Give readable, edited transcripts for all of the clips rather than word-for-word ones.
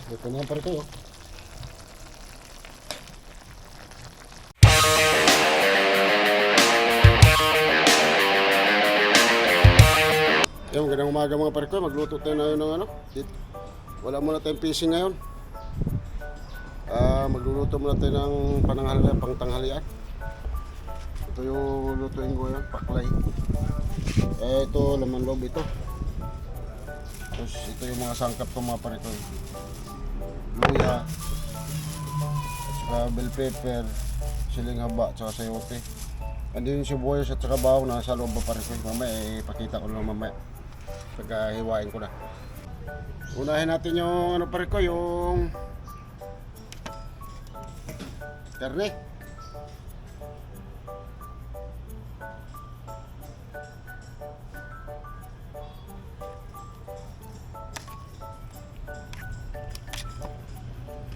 Ito na pare ko. Yung magandang umaga mga pare ko. Magluto tayo na yun ng ano. Wala muna tayong fishing ngayon. Magluluto muna tayo ng pangtanghalian. Ito yung lutuin ko yan, paklay. Ito, laman loob ito. Tapos ito yung mga sangkap ko mga pare ko. Luya, bell pepper, siling haba, tsaka sayote. Andun yung sibuyas at saka bawang nasa loob pa pare ko. Mamaya ipakita ko lang mamaya. Pagkahiwain ko na. Unahin natin yung ano pare ko, yung karne.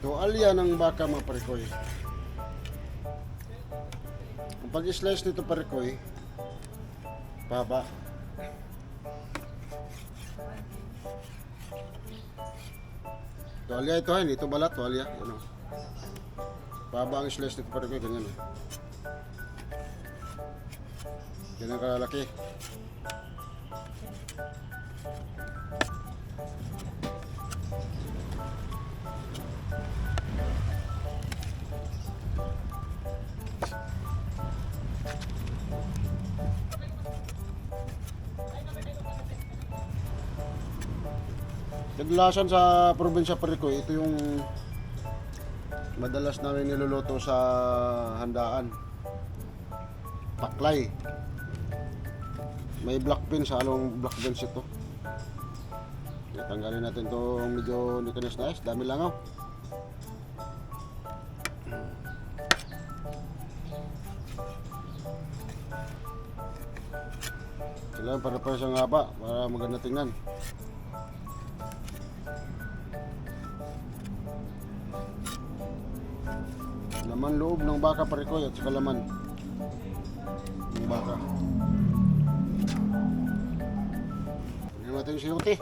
Tuwalya ng baka mga parikoy. Ang pag-slice nito parikoy, baba. Tuwalya ito, hindi ito balat, tuwalya. Ano? Baba ang slice nito parikoy, ganyan eh. Ganyan kalalaki. Kadalasan sa probinsya parikoy, ito yung madalas namin niluluto sa handaan. Paklay. May black beans, halong black beans ito. Tanggalin natin itong medyo nice. Dami langaw. Kailangan para siyang haba para maganda tingnan. Laman loob ng baka parikoy at saka laman ng baka. Tingnan natin yung siyuti.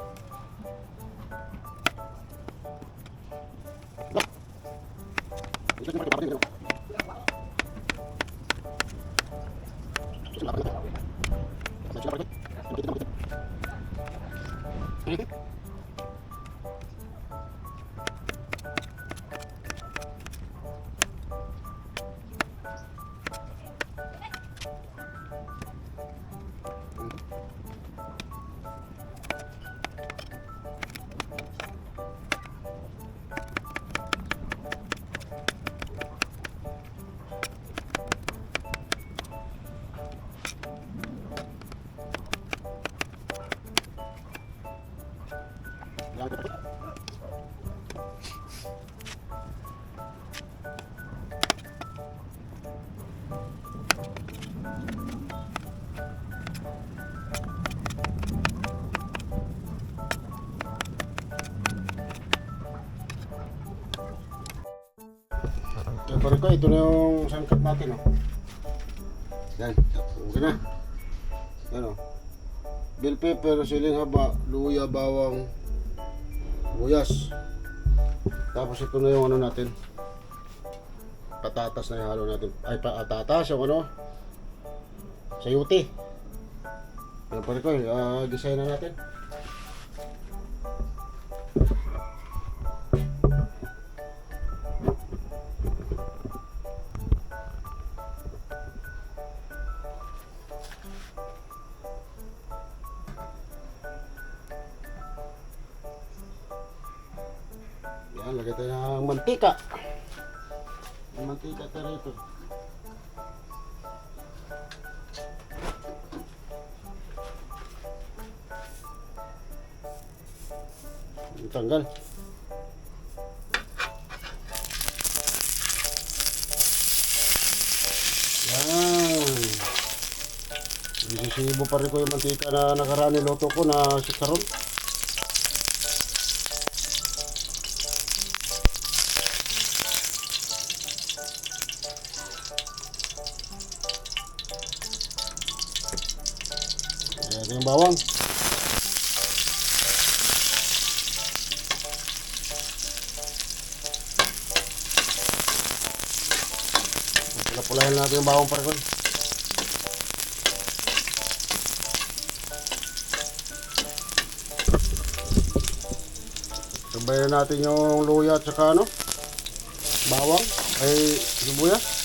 Parikoy, ito na yung sangkap natin, oh. Yan, okay na. Yan, oh. Bell pepper, siling haba, luya, bawang, buyas. Tapos ito na yung ano natin, patatas na yung halo natin. Ay, patatas, yung ano, sayuti. Yan parikoy, design na natin. Yan, lagay tayo ng mantika. Yung mantika tayo rito. Tanggal. Yan. Isisibo pa rin ko yung mantika na nakaraan niluto ko na sikaron. Ito yung bawang. Pula-pulahin natin yung bawang pare ko. Sabayan natin yung luya at saka ano, bawang ay sibuyas.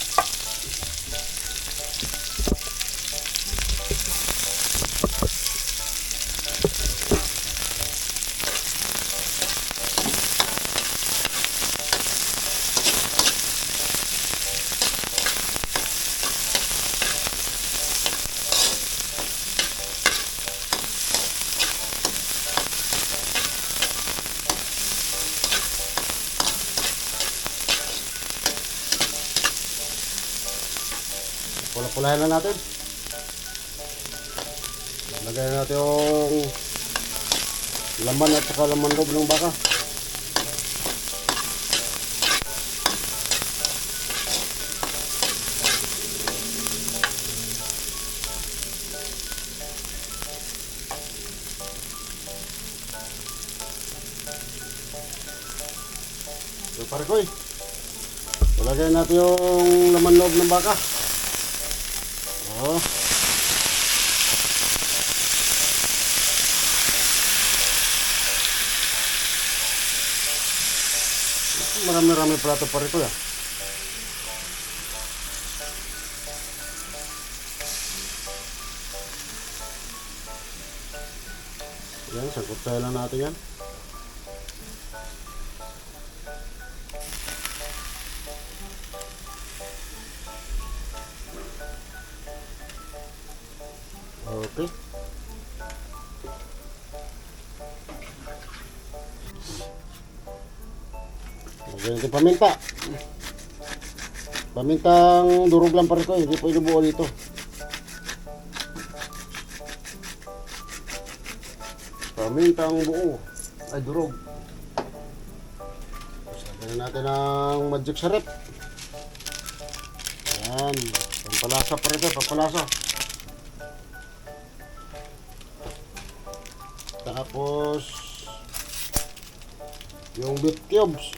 Pula-pulahin na natin. Lagay natin yung laman at saka laman loob ng baka. So pare ko eh. Lagay natin yung laman loob ng baka. Oh. Marami-rami pala ito pare ko ya. Yan, sangkot tayo lang natin yan. Okay. Lagyan natin paminta. Pamintang durog lang pare ko, hindi po inubuo dito. Pamintang buo ay durog. Lagyan natin ng magic sarap. Yan, pampalasa pare ko, pampalasa. Tapos yung beef cubes.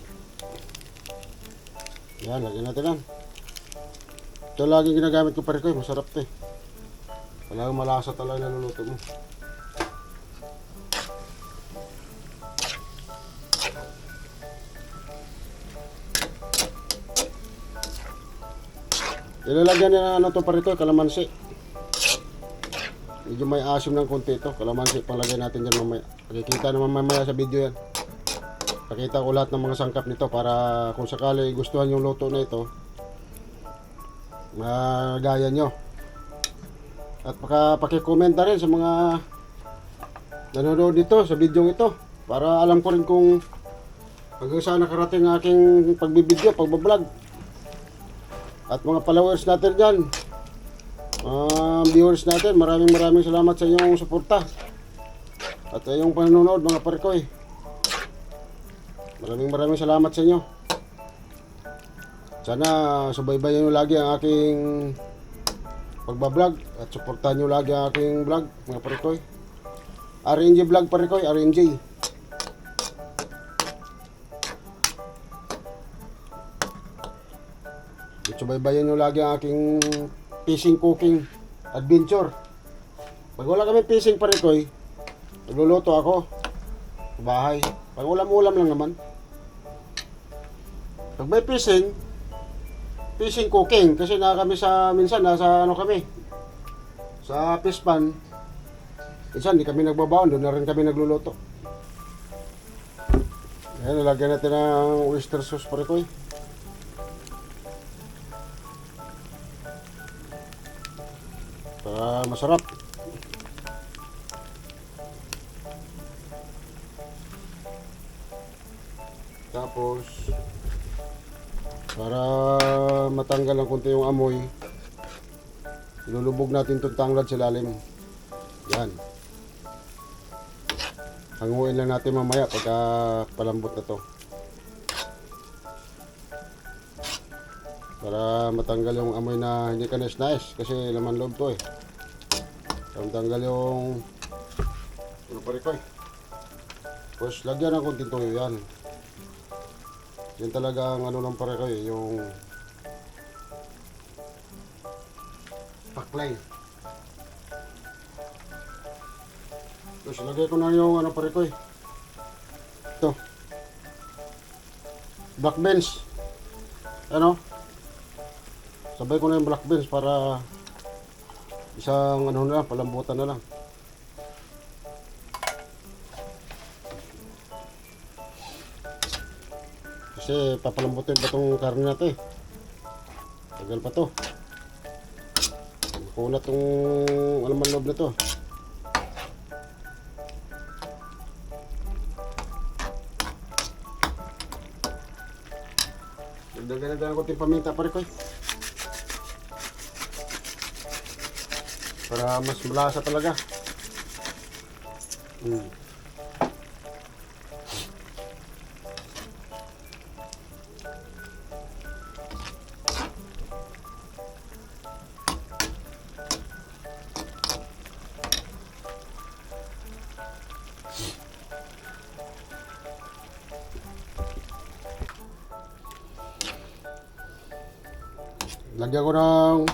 Yan, lagyan natin lang. Ito lagi ginagamit ko pare ko, masarap to eh. Talagang malasa talaga naluluto mo. Ilalagyan na ano to pare ko, kalamansi. Medyo may asim ng konti ito, kalamansi palagay natin dyan mamaya. Pakikita naman mamaya sa video yan. Pakita ko lahat ng mga sangkap nito para kung sakali gustuhan yung luto na ito, magaya nyo. At pakicomment na rin sa mga nanonood dito sa video ito para alam ko rin kung hanggang saan nakarating ang aking pagbibideo, pagbablog. At mga followers natin dyan, viewers natin, maraming salamat sa inyong suporta at inyong panonood mga parikoy. Maraming salamat sa inyo. Sana subaybayan nyo lagi ang aking pagbablog at suportahan nyo lagi ang aking vlog mga parikoy. RNJ vlog parikoy, RNJ. Subaybayan nyo lagi ang aking fishing cooking adventure. Pag wala kami fishing parikoy, nagluluto ako sa bahay. Pag ulam-ulam lang naman. Pag may fishing cooking, kasi na kami minsan nasa ano kami, sa fish pan. Minsan di kami nagbabaon, doon na rin kami nagluluto. Ayan, nalagyan natin ng oyster sauce parikoy. Para masarap. Tapos para matanggal ng konti yung amoy, ilulubog natin itong tanglad sa lalim. Yan. Hanguin lang natin mamaya pagka palambot na to. Para matanggal yung amoy na hindi ka nais kasi laman loob to eh. Para matanggal yung ano parikoy. Tapos lagyan ng konting toyo yan. Yan talaga ang ano ng parikoy, yung paklay. Tapos lagay ko na yung ano pare ko eh. Ito. Black beans. Ano? Sabay ko na yung black beans para isang ano na lang, palambutan na lang. Kasi papalambutin pa itong karne natin eh. Tagal pa to. Makunat itong alaman loob na to. Dagdagan ko yung paminta pare ko eh. Para mas malasa talaga. Lagyan ko ng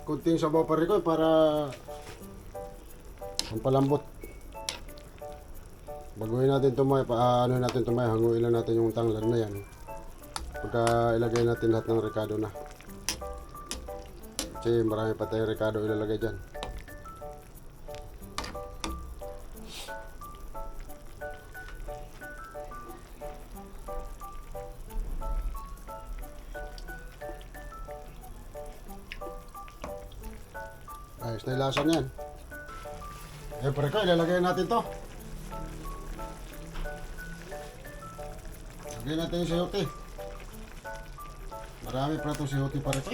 kunting sabaw pare ko para pampalambot. Baguhin natin tumay, ano natin tumay, hanguin lang natin yung tanglad na yan. Pagka ilagay natin lahat ng rekado na. Kasi marami pa tayong rekado ilalagay dyan. Ayos na yung lasa niyan. Eh pare ko, ilalagay natin to. Lagyan natin yung sayote. Marami pa itong sayote pare ko.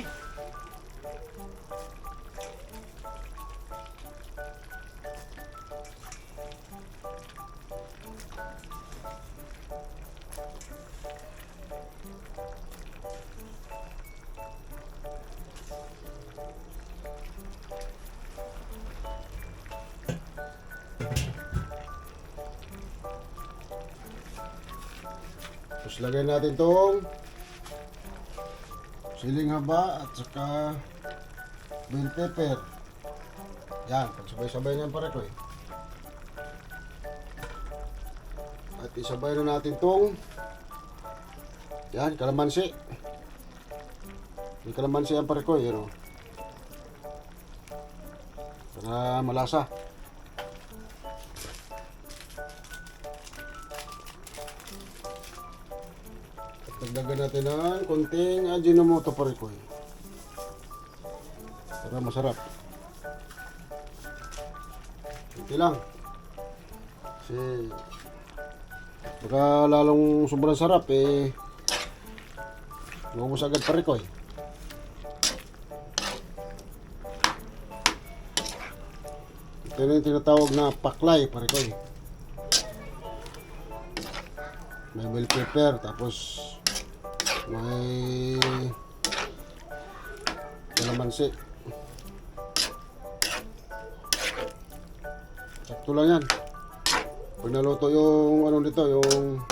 Tapos lagay natin itong siling haba at saka bell pepper. Yan, pagsabay-sabay na yan pare ko eh. At isabay na natin itong yan, kalamansi. May kalamansi yan pare ko eh, yun o. Para malasa. Dagdagan natin ng konting Ajinomoto pare ko eh. Para masarap. Kunti lang. Kasi baka lalong sobrang sarap eh. Maubos agad pare ko eh. Ito na yung tinatawag na paklay pare ko eh. May bell pepper tapos may kalamansi. Sakto lang yan. Pag naluto yung ano dito, yung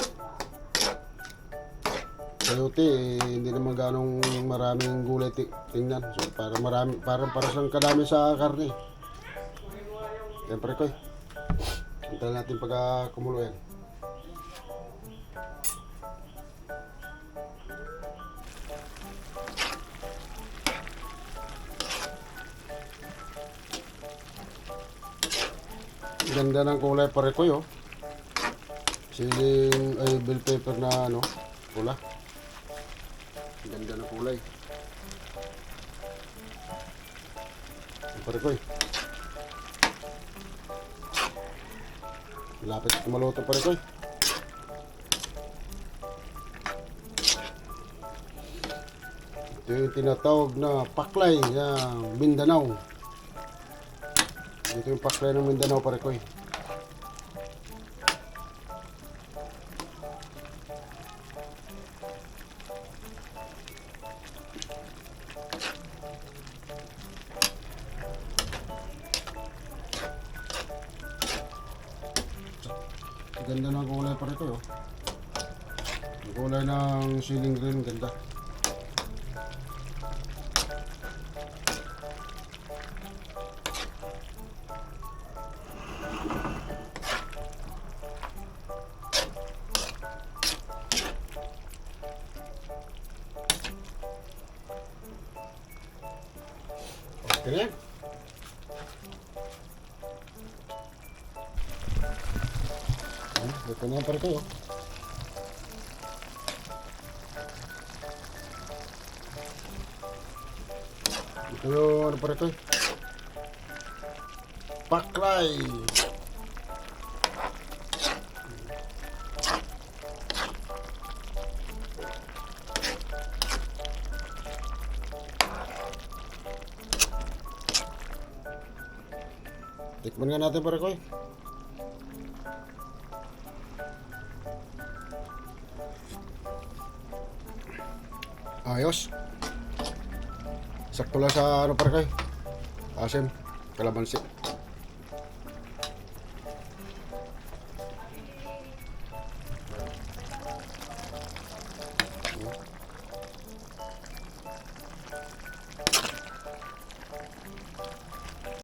sayote eh, hindi naman ganong maraming gulay tingnan. So para marami, para siyang kadami sa karne. Siyempre ko eh. Hintayin natin pagka kumulo yan. Ganda ng kulay pare ko yo. Siling ay bell pepper na ano, pula. Ganda ng kulay. Pare ko. Lapit na maluto pare ko. Ito yung tinatawag na paklay ng Mindanao. Ito yung paklay ng Mindanao pare ko eh. Ganda ng kulay pare ko. Yung kulay ng ceiling green, ganda. Ganyan. Ito na pare kayo. Ito yung ano pare kayo. Paklay. Tikman nga natin pare koy. Ayos. Sakto lang sa ano pare koy. Asim, kalamansi.